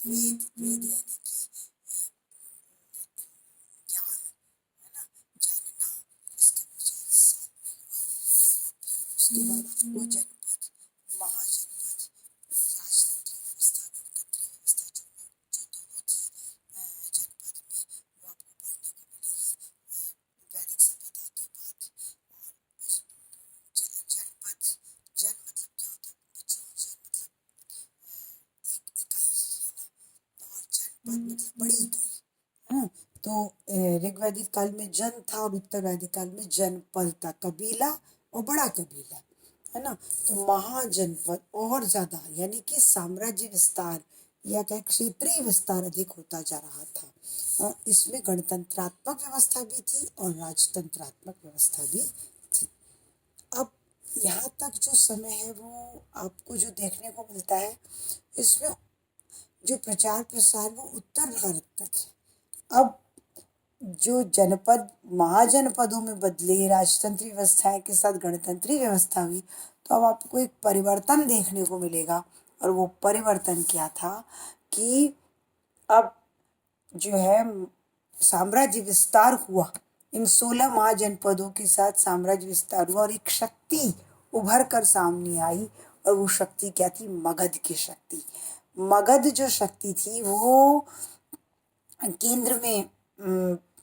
वेद वेद यानी कि ज्ञान, है ना, जानना, इसका प्रचार सातवें युग में हुआ। उसके बाद वो जनपद, महाजनपद, राजतंत्री व्यवस्था, गणतंत्री व्यवस्था जो दोनों थी जनपद में, वो आपको पढ़ने को मिलेगी वैदिक सभ्यता के बाद। और उस जनपद, जन मतलब क्या होता है बच्चों, जन मतलब एक इकाई, है ना, और जनपद मतलब बड़ी इकाई। हाँ, तो ऋग्वैदिक काल में जन था और उत्तर वैदिक काल में जनपद था, कबीला और बड़ा कबीला, है ना। तो महाजनपद और ज्यादा यानी कि साम्राज्य विस्तार या क्या क्षेत्रीय विस्तार अधिक होता जा रहा था। इसमें गणतंत्रात्मक व्यवस्था भी थी और राजतंत्रात्मक व्यवस्था भी थी। अब यहाँ तक जो समय है वो आपको जो देखने को मिलता है, इसमें जो प्रचार प्रसार वो उत्तर भारत तक है। अब जो जनपद महाजनपदों में बदले, राजतंत्री व्यवस्थाएं के साथ गणतंत्री व्यवस्था हुई, तो अब आपको एक परिवर्तन देखने को मिलेगा। और वो परिवर्तन क्या था कि अब जो है साम्राज्य विस्तार हुआ। इन 16 महाजनपदों के साथ साम्राज्य विस्तार हुआ और एक शक्ति उभर कर सामने आई। और वो शक्ति क्या थी? मगध की शक्ति। मगध जो शक्ति थी वो केंद्र में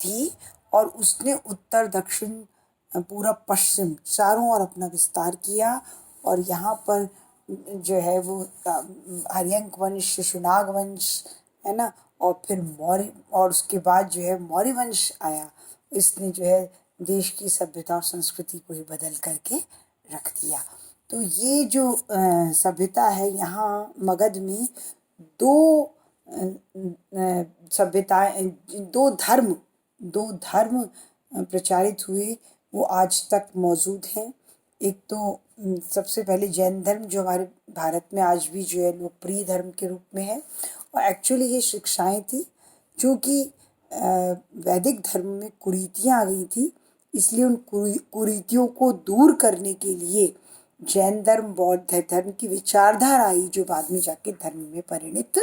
थी और उसने उत्तर दक्षिण पूरब पश्चिम चारों ओर अपना विस्तार किया। और यहाँ पर जो है वो हर्यंक वंश, शिशुनाग वंश, है ना, और फिर मौर्य, और उसके बाद जो है मौर्य वंश आया। इसने जो है देश की सभ्यता और संस्कृति को ही बदल करके रख दिया। तो ये जो सभ्यता है यहाँ मगध में, दो सभ्यताएं, दो धर्म प्रचारित हुए, वो आज तक मौजूद हैं। एक तो सबसे पहले जैन धर्म जो हमारे भारत में आज भी जो है लोकप्रिय धर्म के रूप में है। और एक्चुअली ये शिक्षाएं थी, क्योंकि वैदिक धर्म में कुरीतियाँ आ गई थी, इसलिए उन कुरीतियों को दूर करने के लिए जैन धर्म, बौद्ध धर्म की विचारधारा आई, जो बाद में जाके धर्म में परिणित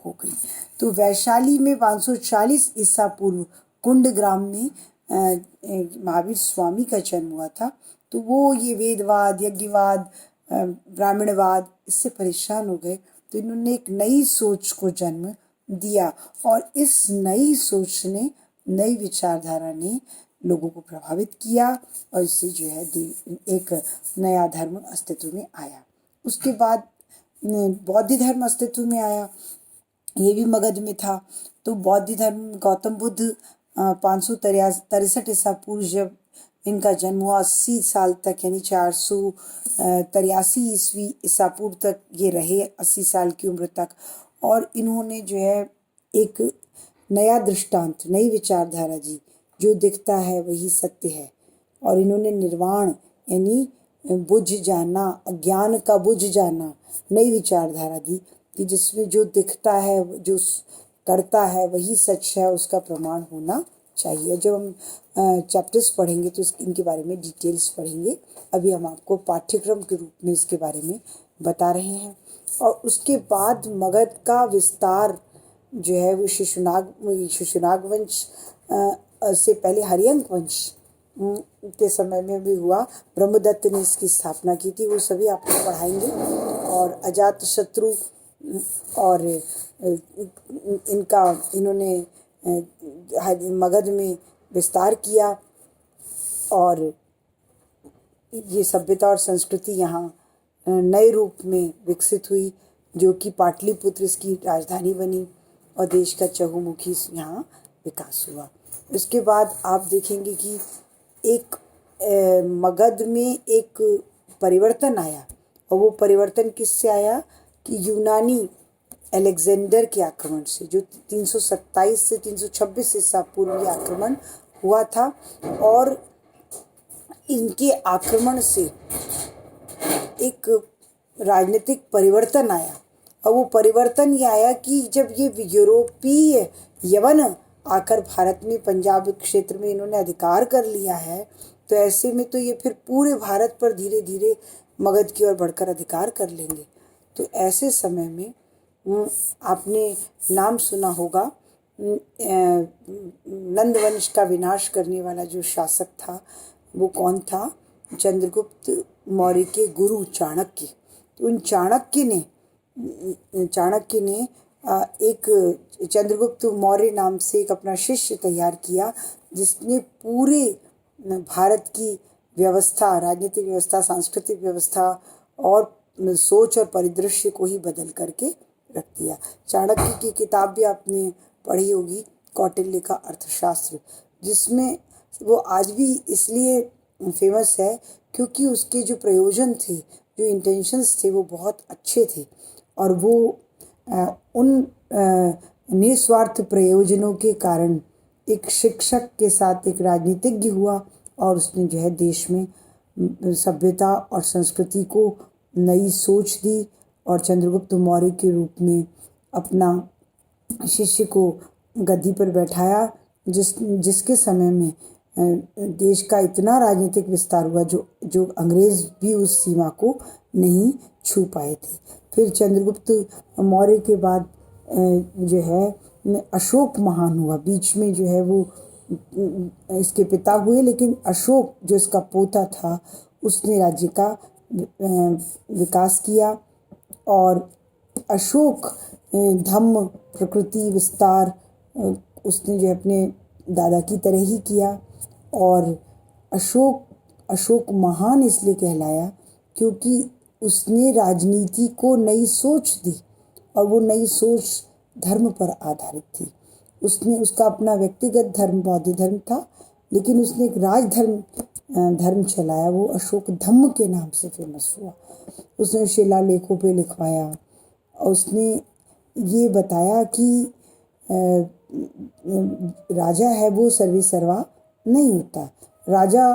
हो गई। तो वैशाली में 540 ईसा पूर्व कुंड ग्राम में महावीर स्वामी का जन्म हुआ था। तो वो ये वेदवाद, यज्ञवाद, ब्राह्मणवाद, इससे परेशान हो गए। तो इन्होंने एक नई सोच को जन्म दिया और इस नई सोच ने, नई विचारधारा ने लोगों को प्रभावित किया और इससे जो है एक नया धर्म अस्तित्व में आया। उसके बाद बौद्ध धर्म अस्तित्व में आया, ये भी मगध में था। तो बौद्ध धर्म, गौतम बुद्ध 563 ईसा पूर्व जब इनका जन्म हुआ, 80 साल तक यानी 483 ईस्वी ईसा पूर्व तक ये रहे, 80 साल की उम्र तक। और इन्होंने जो है एक नया दृष्टांत, नई विचारधारा दी, जो दिखता है वही सत्य है। और इन्होंने निर्वाण यानी बुझ जाना, अज्ञान का बुझ जाना, नई विचारधारा दी कि जिसमें जो दिखता है, जो करता है वही सच है, उसका प्रमाण होना चाहिए। जब हम चैप्टर्स पढ़ेंगे तो इनके बारे में डिटेल्स पढ़ेंगे। अभी हम आपको पाठ्यक्रम के रूप में इसके बारे में बता रहे हैं। और उसके बाद मगध का विस्तार जो है वो शिशुनाग वंश से पहले हर्यंक वंश के समय में भी हुआ। ब्रह्मदत्त ने इसकी स्थापना की थी, वो सभी आपको पढ़ाएंगे। और अजातशत्रु और इन्होंने मगध में विस्तार किया और ये सभ्यता और संस्कृति यहाँ नए रूप में विकसित हुई, जो कि पाटलिपुत्र इसकी राजधानी बनी और देश का चहुमुखी यहाँ विकास हुआ। उसके बाद आप देखेंगे कि एक मगध में एक परिवर्तन आया। और वो परिवर्तन किससे आया कि यूनानी अलेक्जेंडर के आक्रमण से, जो 327 से 326 ईसा पूर्व आक्रमण हुआ था। और इनके आक्रमण से एक राजनीतिक परिवर्तन आया। और वो परिवर्तन ये आया कि जब ये यूरोपीय यवन आकर भारत में, पंजाब क्षेत्र में इन्होंने अधिकार कर लिया है, तो ऐसे में तो ये फिर पूरे भारत पर धीरे धीरे मगध की ओर बढ़कर अधिकार कर लेंगे। तो ऐसे समय में आपने नाम सुना होगा, नंद वंश का विनाश करने वाला जो शासक था वो कौन था? चंद्रगुप्त मौर्य के गुरु चाणक्य। तो उन चाणक्य ने एक चंद्रगुप्त मौर्य नाम से एक अपना शिष्य तैयार किया, जिसने पूरे भारत की व्यवस्था, राजनीतिक व्यवस्था, सांस्कृतिक व्यवस्था और सोच और परिदृश्य को ही बदल करके रख दिया। चाणक्य की किताब भी आपने पढ़ी होगी, कौटिल्य का अर्थशास्त्र, जिसमें वो आज भी इसलिए फेमस है क्योंकि उसके जो प्रयोजन थे, जो इंटेंशंस थे, वो बहुत अच्छे थे और वो उन निस्वार्थ प्रयोजनों के कारण एक शिक्षक के साथ एक राजनीतिज्ञ हुआ और उसने जो है देश में सभ्यता और संस्कृति को नई सोच दी और चंद्रगुप्त मौर्य के रूप में अपना शिष्य को गद्दी पर बैठाया, जिसके समय में देश का इतना राजनीतिक विस्तार हुआ जो अंग्रेज भी उस सीमा को नहीं छू पाए थे। फिर चंद्रगुप्त मौर्य के बाद जो है अशोक महान हुआ। बीच में जो है वो इसके पिता हुए, लेकिन अशोक जो इसका पोता था उसने राज्य का विकास किया और अशोक धम्म, प्रकृति, विस्तार उसने जो अपने दादा की तरह ही किया। और अशोक महान इसलिए कहलाया क्योंकि उसने राजनीति को नई सोच दी और वो नई सोच धर्म पर आधारित थी। उसका अपना व्यक्तिगत धर्म बौद्ध धर्म था, लेकिन उसने एक धर्म चलाया, वो अशोक धम्म के नाम से फेमस हुआ। उसने शिलालेखों पे लिखवाया और उसने ये बताया कि राजा है वो सर्वे सर्वा नहीं होता। राजा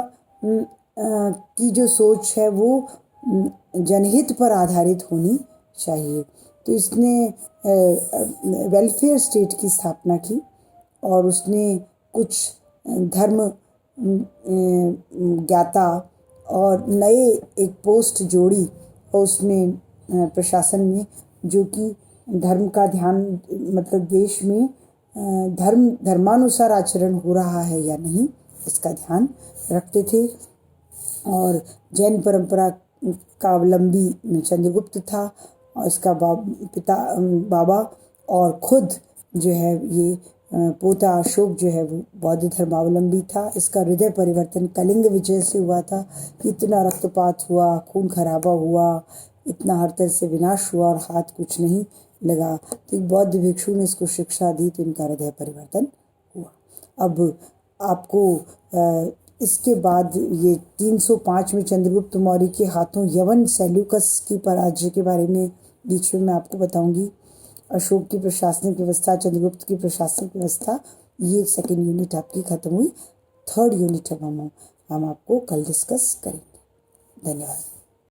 की जो सोच है वो जनहित पर आधारित होनी चाहिए। तो इसने वेलफेयर स्टेट की स्थापना की और उसने कुछ धर्म ज्ञाता और नए एक पोस्ट जोड़ी और उसमें प्रशासन में, जो कि धर्म का ध्यान, मतलब देश में धर्मानुसार आचरण हो रहा है या नहीं, इसका ध्यान रखते थे। और जैन परंपरा का अवलंबी चंद्रगुप्त था और इसका बाबा और खुद जो है ये पोता अशोक जो है वो बौद्ध धर्मावलंबी था। इसका हृदय परिवर्तन कलिंग विजय से हुआ था। इतना रक्तपात हुआ, खून खराबा हुआ, इतना हर तरह से विनाश हुआ और हाथ कुछ नहीं लगा। तो एक बौद्ध भिक्षु ने इसको शिक्षा दी तो इनका हृदय परिवर्तन हुआ। अब आपको इसके बाद ये 305 में चंद्रगुप्त मौर्य के हाथों यवन सेल्यूकस की पराजय के बारे में बीच में मैं आपको बताऊंगी। अशोक की प्रशासनिक व्यवस्था, चंद्रगुप्त की प्रशासनिक व्यवस्था, ये सेकेंड यूनिट आपकी खत्म हुई। थर्ड यूनिट अब हम आपको कल डिस्कस करेंगे। धन्यवाद।